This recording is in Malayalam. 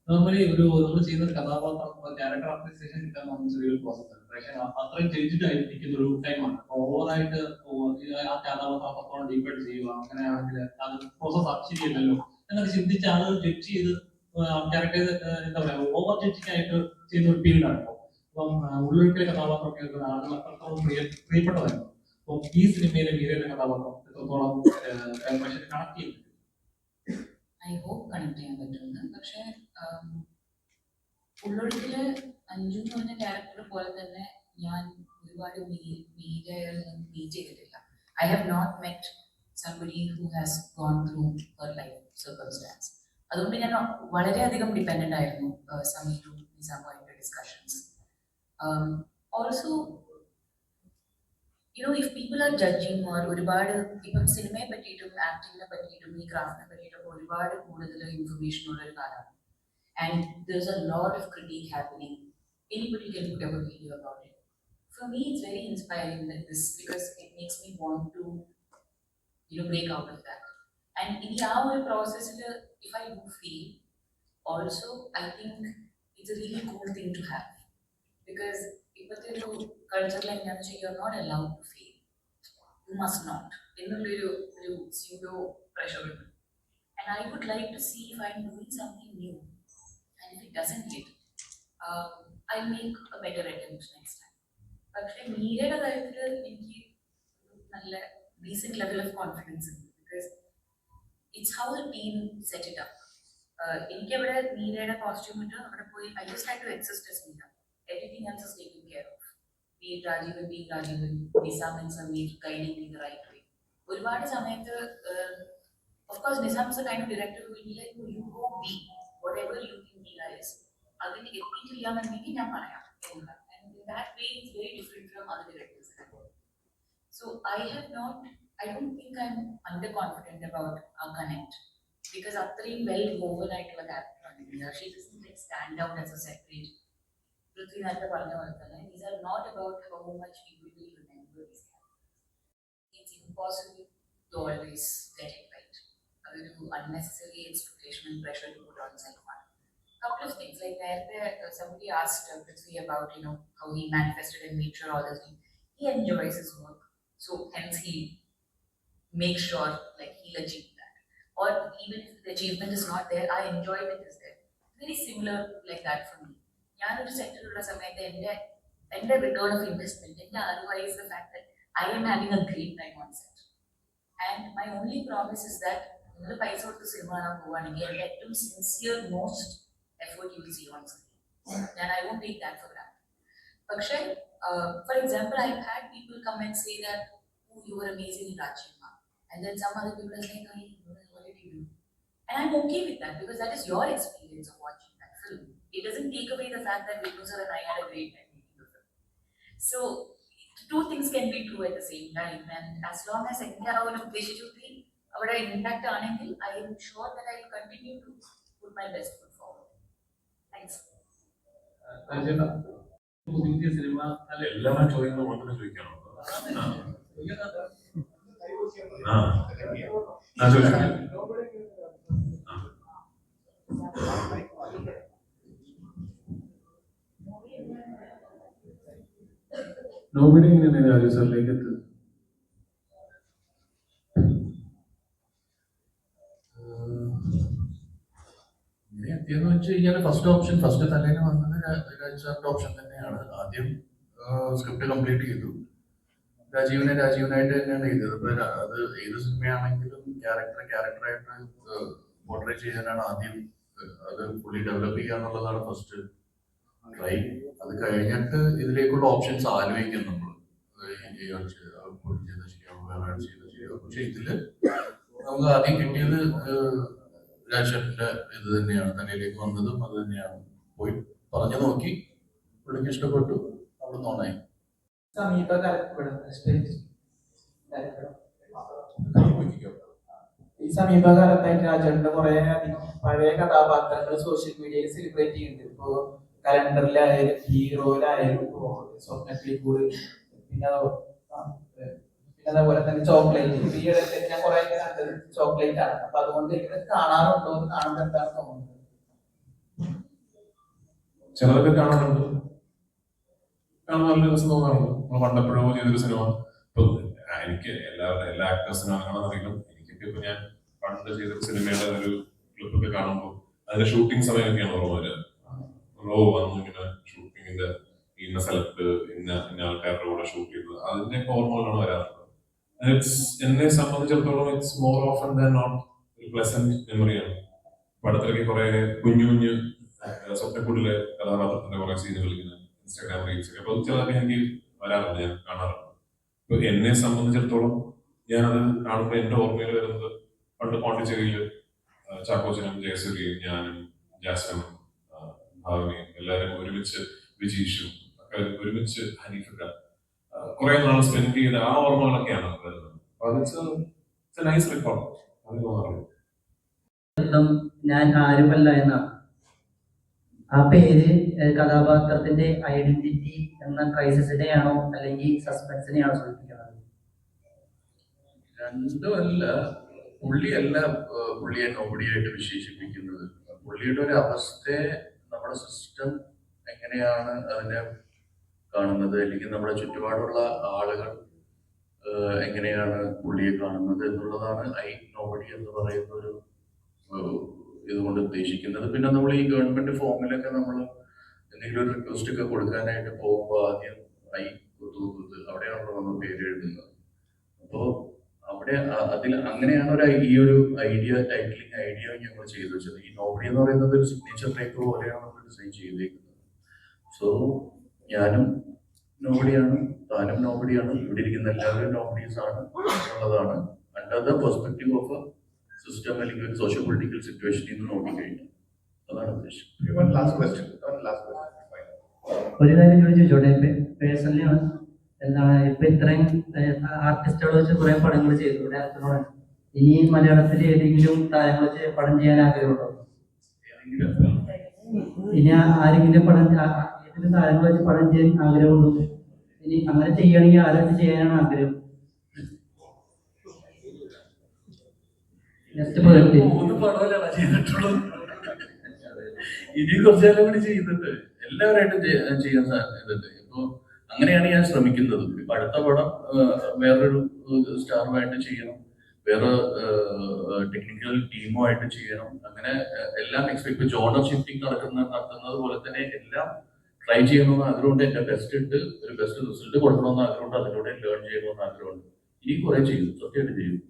നോർമലി നമ്മൾ ചെയ്യുന്ന ഒരു കഥാപാത്രം ക്യാരക്ടർ അപ്രീസിയേഷൻ കിട്ടാൻ നമ്മൾ ചെറിയൊരു പ്രോസസ്സാണ്. പക്ഷേ അത്രയും ചേഞ്ചിട്ട് ആയിരിക്കുന്ന ഒരു ടൈമാണ്. ഓവറായിട്ട് ആ കഥാപാത്രം അത്രത്തോളം ഡീപ്പായിട്ട് ചെയ്യുക അങ്ങനെയാണെങ്കിൽ അത് പ്രോസസ് ശരിയല്ലല്ലോ എന്നൊക്കെ ചിന്തിച്ച് അത് ജഡ്ജ് ചെയ്ത് ക്യാരക്ടർ എന്താ പറയുക ഓവർ ജഡ്ജിങ് ആയിട്ട് ചെയ്യുന്ന ഒരു പീരീഡാണ്. അപ്പം ഉള്ളൊഴുക്കിലെ കഥാപാത്രമൊക്കെ ആളുകൾ അത്രത്തോളം പ്രിയപ്പെട്ടതായിരുന്നു. അപ്പം ഈ സിനിമയിലെ മീരയുടെ കഥാപാത്രം എത്രത്തോളം മനുഷ്യനെ കണക്ട് ചെയ്യുന്നു? ഐ ഹോപ്പ് കണക്ട് ചെയ്യാൻ പറ്റുന്നു. പക്ഷേ ഉള്ളൊഴുക്കില് അഞ്ജു എന്ന് പറഞ്ഞ ക്യാരക്ടർ പോലെ തന്നെ ഞാൻ ഒരുപാട് മീരയിൽ മീറ്റ് ചെയ്തിട്ടില്ല. I have not met somebody who has gone through her life circumstances. അതുകൊണ്ട് ഞാൻ വളരെയധികം ഡിപ്പെൻഡൻ്റ് ആയിരുന്നു സമീറും നിസാമുമായിട്ട് discussions. Also if people are judging or ഒരുപാട് ഇപ്പം സിനിമയെ പറ്റിയിട്ടും ആക്ടിങ്ങിനെ പറ്റിയിട്ടും ഈ ക്രാഫ്റ്റിനെ പറ്റിയിട്ടും ഒരുപാട് കൂടുതൽ ഇൻഫർമേഷൻ ഉള്ള ഒരു കാലമാണ്. And there's a lot of critique happening. Anybody can put up a video about it. For me, it's very inspiring like this because it makes me want to, break out of that. And in our process, if I do feel, also, I think it's a really cool thing to have. Because ഇപ്പോഴത്തെ ഒരു കൾച്ചറിൽ എന്താണെന്ന് വെച്ചാൽ you are not allowed to feel, you must not എന്നുള്ളൊരു സ്യൂഡോ പ്രഷർ ഉണ്ട്. And I would like to see if I'm doing something new and if it doesn't hit I make a better attempt next time. പക്ഷേ മീരയുടെ കാര്യത്തിൽ എനിക്ക് നല്ല ഡീസെൻറ്റ് ലെവൽ ഓഫ് കോൺഫിഡൻസ് ഉണ്ട്. Because it's how the team set it up. എനിക്കവിടെ മീരയുടെ കോസ്റ്റ്യൂം ഇട്ട് അവിടെ പോയി I just had to exist as Meera. Everything else is taken care of. Be it Rajivan being Rajivan, Nizam and Sameer guiding me the right way. ഒരുപാട് സമയത്ത് of course Nizam is a kind of director who will be like, you go be whatever you think Meera is. അതിന് എത്തിയിട്ടില്ല എന്നുണ്ടെങ്കിൽ ഞാൻ പറയാം. And in that way it's very different from other directors. So I don't think I'm underconfident about our connect because അത്രയും well woven ആയിട്ടുള്ള ക്യാരക്ടറാണ് Meera. She doesn't like stand out as a separate. Prithvi നേരത്തെ പറഞ്ഞ പോലെ തന്നെ these are not about how much people will remember these characters. It's impossible to always get it right. Adoru unnecessary expectation and pressure to put on someone. Couple of things like somebody asked Prithvi about how he manifested and made sure all this thing. He enjoys his work, so hence he makes sure like he'll achieve that. Or even if the achievement is not there, I enjoy it is there. Very similar like that for me. ഞാനൊരു സെക്ടറിലുള്ള സമയത്ത് എൻ്റെ റിട്ടേൺ ഓഫ് ഇൻവെസ്റ്റ്മെന്റ് എൻ്റെ otherwise the fact that I am having a great time on set. And my only promise is that നിങ്ങൾ പൈസ കൊടുത്ത് സിനിമ കാണാൻ പോവുകയാണെങ്കിൽ എൻ്റെ ഏറ്റവും sincere most effort you will see on screen. ഞാൻ I won't take that for granted. പക്ഷേ for example I had people come and say that you are amazing in Rajyamma and then some other people are saying what did you do? And I'm okay with that because that is your experience of watching that film. It doesn't take away the fact that Vinod and I had a great time making the film. So, two things can be true at the same time. And as long as I have a visually, our impact on it, I am sure that I will continue to put my best foot forward. Thanks. Nobody in Raja sir like it. എന്ന് വെച്ച് കഴിഞ്ഞാൽ ഫസ്റ്റ് തലേന്ന് വന്നത് രാജസാറിന്റെ ഓപ്ഷൻ തന്നെയാണ്. ആദ്യം സ്ക്രിപ്റ്റ് കംപ്ലീറ്റ് ചെയ്തു. രാജീവനായിട്ട് തന്നെയാണ് ചെയ്തത്. അപ്പൊ അത് ഏത് സിനിമയാണെങ്കിലും ക്യാരക്ടറായിട്ട് പോർട്രേ ചെയ്യാനാണ് ആദ്യം. അത് ഫുള്ളി ഡെവലപ്പ് ചെയ്യുക എന്നുള്ളതാണ് ഫസ്റ്റ് ട്രൈ. അത് കഴിഞ്ഞിട്ട് ഇതിലേക്കുള്ള ഓപ്ഷൻസ് ആലോചിക്കും നമ്മൾ. ചെയ്താൽ ശരിയാവും, വേറെ ചെയ്താൽ ശരിയാവും. പക്ഷെ ഇതില് നമുക്ക് ആദ്യം കിട്ടിയത് രാജേഷിന്റെ ഇത് തന്നെയാണ്. തന്നിലേക്ക് വന്നതും അത് തന്നെയാണ്. പോയി പറഞ്ഞു നോക്കി, പുള്ളിക്ക് ഇഷ്ടപ്പെട്ടു, അവിടെ നോണായി. ഈ സമീപകാലത്തായിട്ട് രാജേഷിന്റെ കുറെ പഴയ കഥാപാത്രങ്ങൾ സോഷ്യൽ മീഡിയയിൽ സെലിബ്രേറ്റ് ചെയ്യുന്നുണ്ട്. ഇപ്പോ കലണ്ടറിലായാലും ഹീറോയിലായാലും സ്വപ്നത്തിൽ കൂടി പിന്നെ അതേപോലെ തന്നെ ചോക്ലേറ്റ്, ഈ ഇടയ്ക്ക് ഞാൻ കുറെ കണ്ടത് ചോക്ലേറ്റ് ആണ്. അപ്പൊ അതുകൊണ്ട് ഇത് കാണാറുണ്ടോ എന്ന് കാണുമ്പോൾ എന്താണ് തോന്നുന്നത്? ചിലതൊക്കെ കാണാറുണ്ട്, കാണാൻ നല്ല രസം തോന്നാറുണ്ട്. നമ്മൾ പണ്ടെപ്പോഴോ ചെയ്തൊരു സിനിമ ഇപ്പൊ എനിക്ക് എല്ലാ ആക്ടേഴ്സിനും അങ്ങനെയാണെന്ന് അറിയില്ല. എനിക്കൊക്കെ ഇപ്പൊ ഞാൻ പണ്ട് ചെയ്തൊരു സിനിമയുടെ ഒരു ക്ലിപ്പൊക്കെ കാണുമ്പോൾ അതിന്റെ ഷൂട്ടിംഗ് സമയമൊക്കെയാണ് ഓർമ്മ വരിക. വന്നു ഇങ്ങനെ ഷൂട്ടിങ്ങിന്റെ ഇന്ന സ്ഥലത്ത് ഇന്ന ആൾക്കാരുടെ കൂടെ ഷൂട്ട് ചെയ്തത്, അതിന്റെയൊക്കെ ഓർമ്മകളാണ് വരാറുള്ളത്. എന്നെ സംബന്ധിച്ചിടത്തോളം it's more often than not ഒരു പ്ലസന്റ് മെമ്മറിയാണ്. പടത്തിലൊക്കെ കുറെ കുഞ്ഞു കുഞ്ഞു സ്വപ്നക്കൂടിലെ കഥാപാത്രത്തിന്റെ കുറെ സീനുകൾ ഇങ്ങനെ ഇൻസ്റ്റാഗ്രാം റീൽസ് ഒക്കെ, അപ്പൊ ചിലതൊക്കെ എനിക്ക് വരാറുണ്ട്, ഞാൻ കാണാറുണ്ട്. ഇപ്പൊ എന്നെ സംബന്ധിച്ചിടത്തോളം ഞാനത് കാണുമ്പോൾ എന്റെ ഓർമ്മയിൽ വരുന്നത് പണ്ട് പോണ്ടിച്ചേരിയിൽ ചാക്കോച്ചനും ജയസൂര്യയും ഞാനും ജാസ്മിനും ഭാവനയും എല്ലാവരും ഒരുമിച്ച്, വിജീഷും ഒക്കെ ഒരുമിച്ച്, ഹനീഫൊക്കെ കുറെ നാൾ സ്പെൻഡ് ചെയ്ത ആ ഓർമ്മകളൊക്കെയാണ് വരുന്നത്. അപ്പൊ അത് നൈസ് റെക്കോർഡ്, അത് തോന്നാറുണ്ട്. ഞാൻ ആരുമല്ല എന്നാണ്. ആ പേര് കഥാപാത്രത്തിന്റെ ഐഡന്റിറ്റി എന്ന ക്രൈസിസിനെയാണോ അല്ലെങ്കിൽ സസ്പെൻസിനെയാണോ സൂചിപ്പിക്കുന്നത്? രണ്ടുമല്ല. പുള്ളിയെ നോബഡിയായിട്ട് വിശേഷിപ്പിക്കുന്നത്. പുള്ളിയുടെ ഒരു അവസ്ഥയെ നമ്മുടെ സിസ്റ്റം എങ്ങനെയാണ് അതിനെ കാണുന്നത്, അല്ലെങ്കിൽ നമ്മുടെ ചുറ്റുപാടുള്ള ആളുകൾ എങ്ങനെയാണ് പുള്ളിയെ കാണുന്നത് എന്നുള്ളതാണ് നോബഡി എന്ന് പറയുന്ന ഒരു ഇതുകൊണ്ട് ഉദ്ദേശിക്കുന്നത്. പിന്നെ നമ്മൾ ഈ ഗവൺമെന്റ് ഫോമിലൊക്കെ നമ്മൾ എന്തെങ്കിലും ഒരു റിക്വസ്റ്റ് ഒക്കെ കൊടുക്കാനായിട്ട് പോകുമ്പോൾ ആദ്യം അവിടെയാണല്ലോ നമ്മൾ പേര് എഴുതുന്നത്. അപ്പോൾ അവിടെ അങ്ങനെയാണ് ഈ ഒരു ടൈറ്റിലിംഗ് ഐഡിയ ഞങ്ങൾ ചെയ്തു വെച്ചത്. ഈ നോബഡി എന്ന് പറയുന്നത് ഒരു സിഗ്നേച്ചർ ടൈപ്പ് പോലെയാണ് നമ്മൾ ഡിസൈൻ ചെയ്തേക്കുന്നത്. സോ ഞാനും നോബഡിയാണ്, താനും നോബഡിയാണ്, ഇവിടെ ഇരിക്കുന്ന എല്ലാവരും നോബഡീസ് ആണ് എന്നുള്ളതാണ് under the perspective of system അല്ലെങ്കിൽ ഒരു സോഷ്യോ പൊളിറ്റിക്കൽ സിറ്റുവേഷനിൽ നിന്ന് നോക്കിക്കഴിഞ്ഞാൽ അതാണ് ഉദ്ദേശം. ഒരു കാര്യം ചോദിച്ചോട്ടെ, പേഴ്സണലി എന്താണ് ഇപ്പൊ ഇത്രയും ആർട്ടിസ്റ്റുകൾ വെച്ച് കുറെ പടങ്ങൾ ചെയ്തു ഡയറക്ടറോടെ, ഇനി മലയാളത്തിൽ ഏതെങ്കിലും താരങ്ങൾ വെച്ച് പടം ചെയ്യാൻ ആഗ്രഹമുണ്ടോ? ഇനി ആരെങ്കിലും ഏതെങ്കിലും താരങ്ങൾ വെച്ച് പടം ചെയ്യാൻ ആഗ്രഹമുണ്ടോ? ഇനി അങ്ങനെ ചെയ്യുകയാണെങ്കിൽ ആരെ വെച്ച് ചെയ്യാനാണ് ആഗ്രഹം? മൂന്ന് പടമല്ലാണ് ചെയ്തിട്ടുള്ളൂ, ഇനി കുറച്ചാലും കൂടി ചെയ്യുന്നുണ്ട്. എല്ലാവരായിട്ടും ചെയ്യാൻ സാധ്യതയുണ്ട്. ഇപ്പൊ അങ്ങനെയാണ് ഞാൻ ശ്രമിക്കുന്നത്. ഇപ്പൊ അടുത്ത പടം വേറൊരു സ്റ്റാറുമായിട്ട് ചെയ്യണം, വേറെ ടെക്നിക്കൽ ടീമുമായിട്ട് ചെയ്യണം. അങ്ങനെ എല്ലാം ഇപ്പൊ ജോണർ ഷിഫ്റ്റിംഗ് നടത്തുന്നത് പോലെ തന്നെ എല്ലാം ട്രൈ ചെയ്യണമെന്ന് ആഗ്രഹമുണ്ട്. എന്റെ ബെസ്റ്റ് ഇട്ട് ഒരു ബെസ്റ്റ് റിസൾട്ട് കൊടുക്കണമെന്ന് ആഗ്രഹമുണ്ട്. അതിലൂടെ ലേൺ ചെയ്യണമെന്ന് ആഗ്രഹമുണ്ട്. ഇനി കുറെ ചെയ്യും, സത്യമായിട്ട് ചെയ്യും.